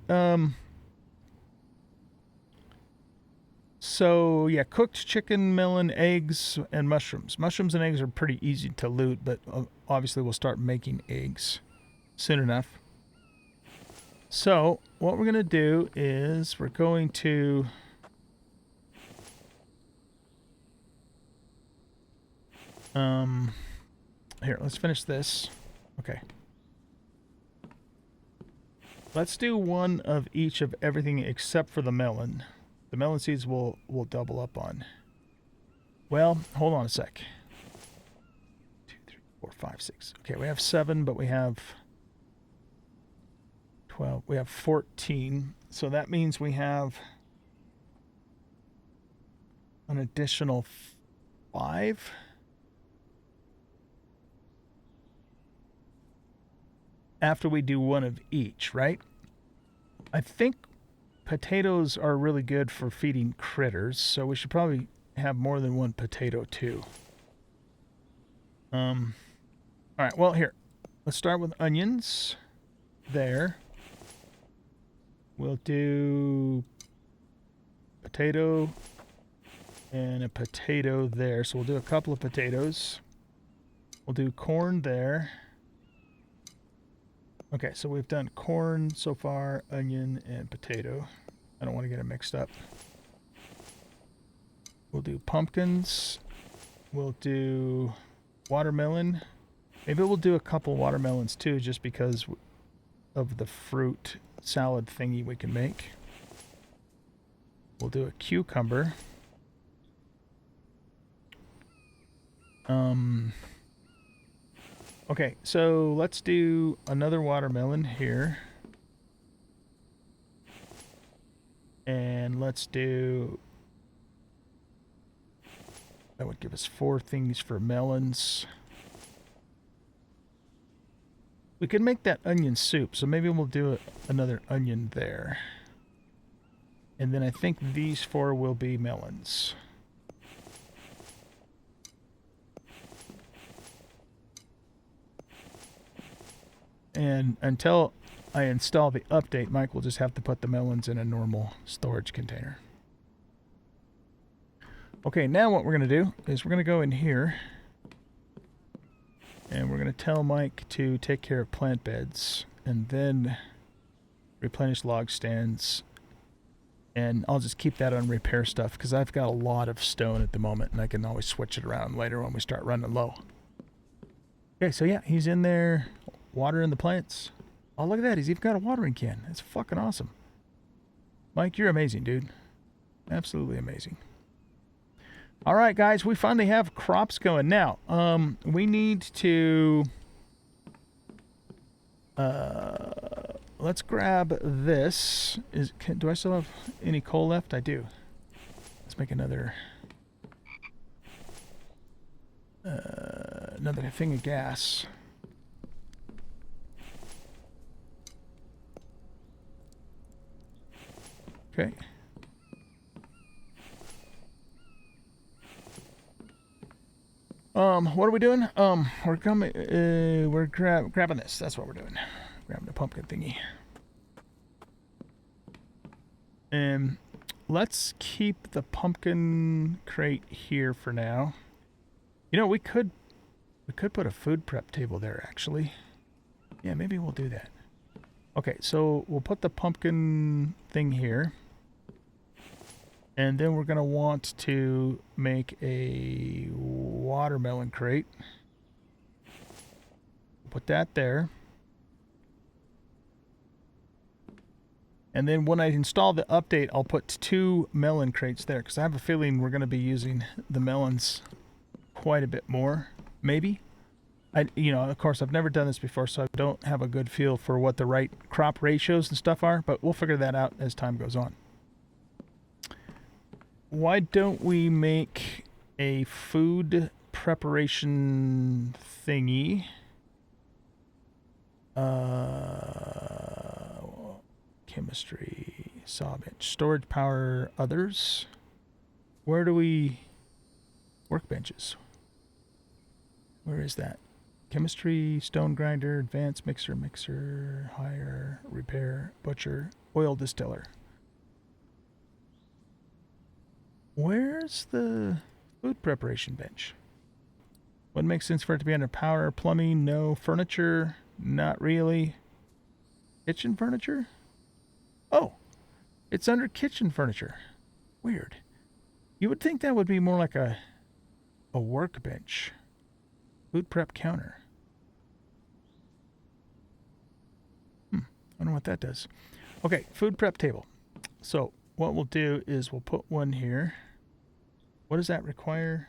So, yeah, cooked chicken, melon, eggs, and mushrooms. Mushrooms and eggs are pretty easy to loot, but obviously we'll start making eggs soon enough. So, what we're going to do is we're going to... Here, let's finish this. Okay. Let's do one of each of everything except for the melon. The melon seeds we'll double up on. Well, hold on a sec. 2, 3, 4, 5, 6. Okay, we have 7, but we have 12. We have 14. So that means we have an additional 5. After we do one of each, right? I think potatoes are really good for feeding critters, so we should probably have more than one potato too. All right, well, here. Let's start with onions. There. We'll do potato and a potato there. So we'll do a couple of potatoes. We'll do corn there. Okay, so we've done corn so far, onion, and potato. I don't want to get it mixed up. We'll do pumpkins. We'll do watermelon. Maybe we'll do a couple watermelons too, just because of the fruit salad thingy we can make. We'll do a cucumber. Okay, so let's do another watermelon here. And let's do... That would give us 4 things for melons. We could make that onion soup, so maybe we'll do another onion there. And then I think these 4 will be melons. And until I install the update, Mike will just have to put the melons in a normal storage container. Okay, now what we're going to do is we're going to go in here. And we're going to tell Mike to take care of plant beds. And then replenish log stands. And I'll just keep that on repair stuff, because I've got a lot of stone at the moment. And I can always switch it around later when we start running low. Okay, so yeah, he's in there watering the plants. Oh, look at that. He's even got a watering can. That's fucking awesome. Mike, you're amazing, dude. Absolutely amazing. All right, guys, we finally have crops going. Now, we need to... let's grab this. Do I still have any coal left? I do. Let's make another thing of gas. Okay. What are we doing? We're coming. We're grabbing this. That's what we're doing. Grabbing the pumpkin thingy. And let's keep the pumpkin crate here for now. You know, we could put a food prep table there, actually. Yeah, maybe we'll do that. Okay, so we'll put the pumpkin thing here. And then we're going to want to make a watermelon crate. Put that there. And then when I install the update, I'll put 2 melon crates there, because I have a feeling we're going to be using the melons quite a bit more. Maybe. Of course, I've never done this before, so I don't have a good feel for what the right crop ratios and stuff are, but we'll figure that out as time goes on. Why don't we make a food preparation thingy? Chemistry, saw bench, storage power, others. Where do we... Workbenches. Where is that? Chemistry, stone grinder, advanced mixer, hire, repair, butcher, oil distiller. Where's the food preparation bench? What makes sense for it to be under power? Plumbing? No. Furniture? Not really. Kitchen furniture? Oh, it's under kitchen furniture. Weird. You would think that would be more like a workbench. Food prep counter. I don't know what that does. Okay, food prep table. So what we'll do is we'll put one here. What does that require?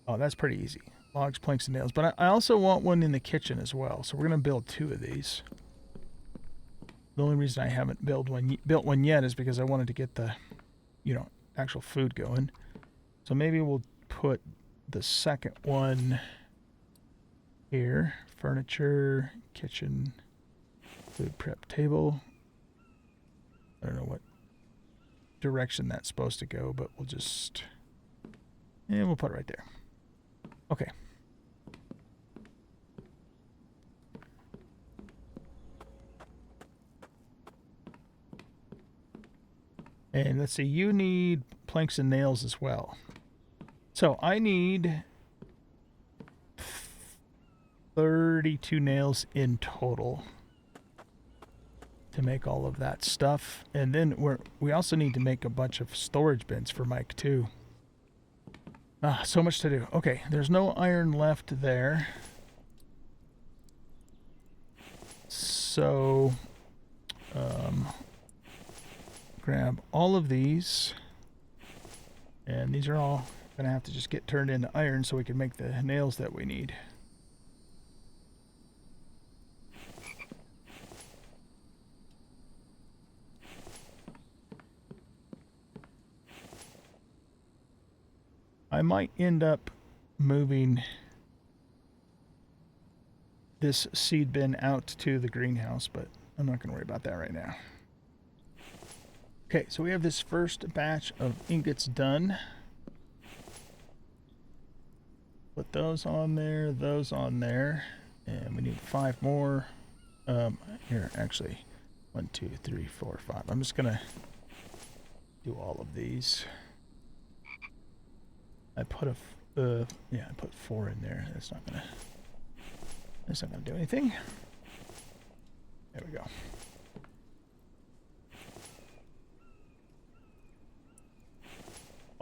Oh, that's pretty easy. Logs, planks, and nails. But I also want one in the kitchen as well. So we're going to build 2 of these. The only reason I haven't built one yet is because I wanted to get the, actual food going. So maybe we'll put the second one here. Furniture, kitchen, food prep table. I don't know what direction that's supposed to go, but we'll just... and we'll put it right there. Okay. And let's see, you need planks and nails as well. So I need 32 nails in total to make all of that stuff. And then we also need to make a bunch of storage bins for Mike too. So much to do. Okay, there's no iron left there. So grab all of these, and these are all gonna have to just get turned into iron so we can make the nails that we need. I might end up moving this seed bin out to the greenhouse, but I'm not going to worry about that right now. Okay, so we have this first batch of ingots done. Put those on there, and we need 5 more. Here, actually, 1, 2, 3, 4, 5. I'm just going to do all of these. I put I put 4 in there. That's not gonna do anything. There we go.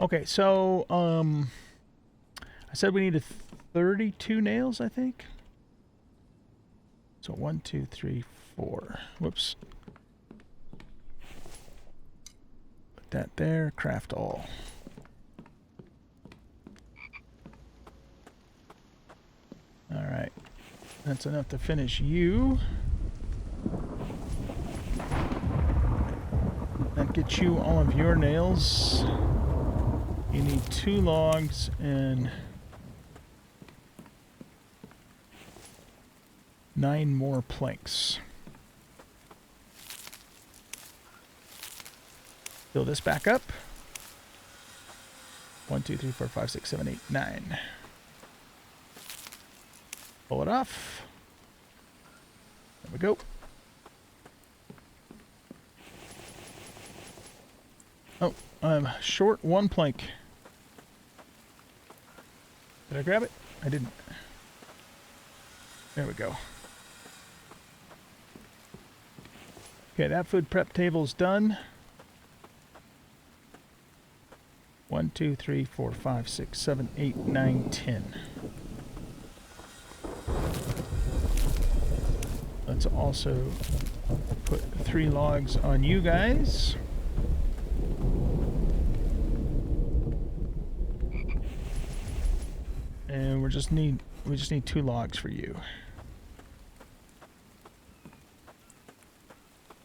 Okay, so I said we needed 32 nails, I think. So 1, 2, 3, 4. Whoops. Put that there. Craft all. All right, that's enough to finish you. That gets you all of your nails. You need 2 logs and 9 more planks. Fill this back up. 1, 2, 3, 4, 5, 6, 7, 8, 9. Pull it off. There we go. Oh, I'm short 1 plank. Did I grab it? I didn't. There we go. Okay, that food prep table's done. 1, 2, 3, 4, 5, 6, 7, 8, 9, 10. Let's also put 3 logs on you guys. And we just need 2 logs for you.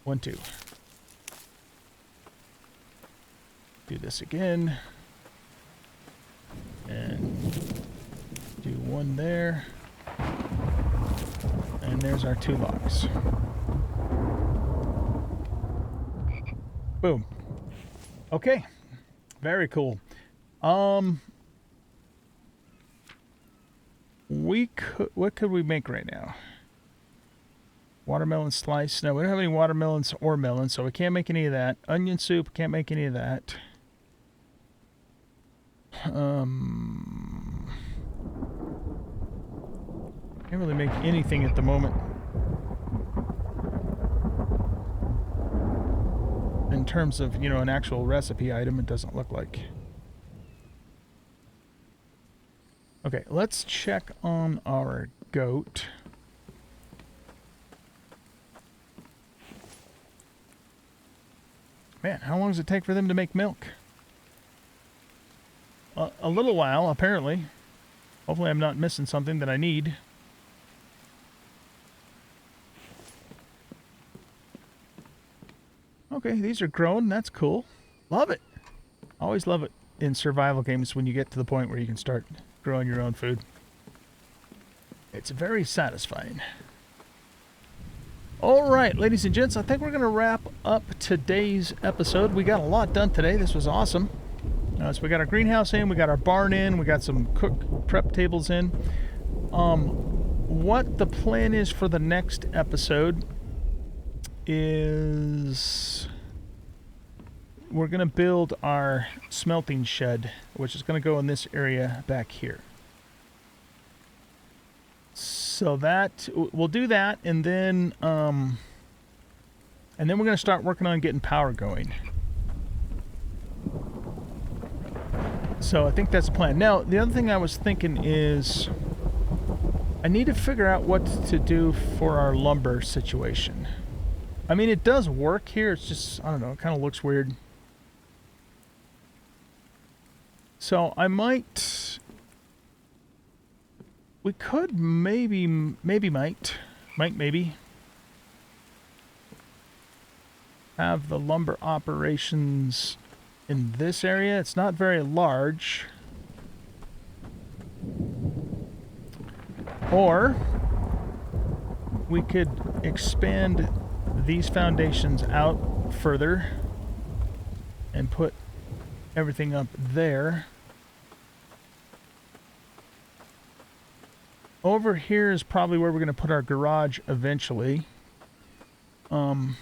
1, 2. Do this again. And do 1 there. And there's our 2 logs. Boom. Okay. Very cool. What could we make right now? Watermelon slice. No, we don't have any watermelons or melons, so we can't make any of that. Onion soup, can't make any of that. Can't really make anything at the moment. In terms of, you know, an actual recipe item, it doesn't look like. Okay, let's check on our goat. Man, how long does it take for them to make milk? A little while, apparently. Hopefully I'm not missing something that I need. Okay, these are growing. That's cool. Love it. Always love it in survival games when you get to the point where you can start growing your own food. It's very satisfying. All right, ladies and gents, I think we're going to wrap up today's episode. We got a lot done today. This was awesome. So we got our greenhouse in, we got our barn in, we got some cook prep tables in. What the plan is for the next episode is we're going to build our smelting shed, which is going to go in this area back here. So that we'll do that, and then we're going to start working on getting power going. So I think that's the plan. Now, the other thing I was thinking is I need to figure out what to do for our lumber situation. I mean, it does work here. It's just, I don't know, it kind of looks weird. So I might... We could maybe have the lumber operations in this area. It's not very large. Or we could expand these foundations out further and put everything up there. Over here is probably where we're going to put our garage eventually. Maybe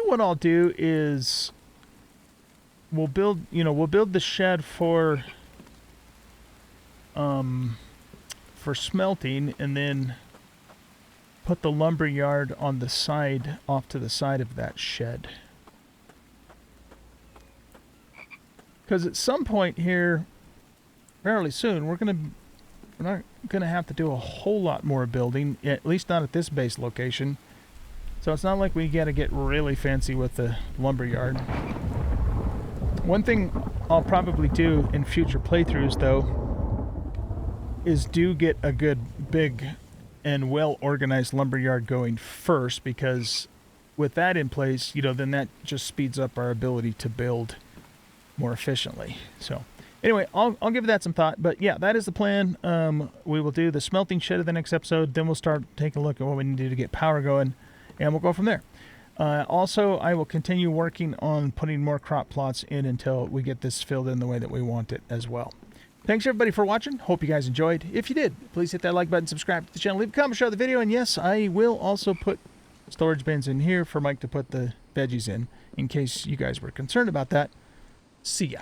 what I'll do is we'll build the shed for smelting, and then put the lumber yard on the side, off to the side of that shed. Because at some point here, fairly soon, we're not gonna have to do a whole lot more building, at least not at this base location. So it's not like we gotta get really fancy with the lumber yard. One thing I'll probably do in future playthroughs, though, is do get a good big and well organized lumber yard going first, because with that in place, you know, then that just speeds up our ability to build more efficiently. So anyway, I'll give that some thought. But yeah, that is the plan. We will do the smelting shed in the next episode. Then we'll start taking a look at what we need to do to get power going, and we'll go from there. Also, I will continue working on putting more crop plots in until we get this filled in the way that we want it as well. Thanks everybody for watching. Hope you guys enjoyed. If you did, please hit that like button, subscribe to the channel, leave a comment, share the video, and yes, I will also put storage bins in here for Mike to put the veggies in case you guys were concerned about that. See ya.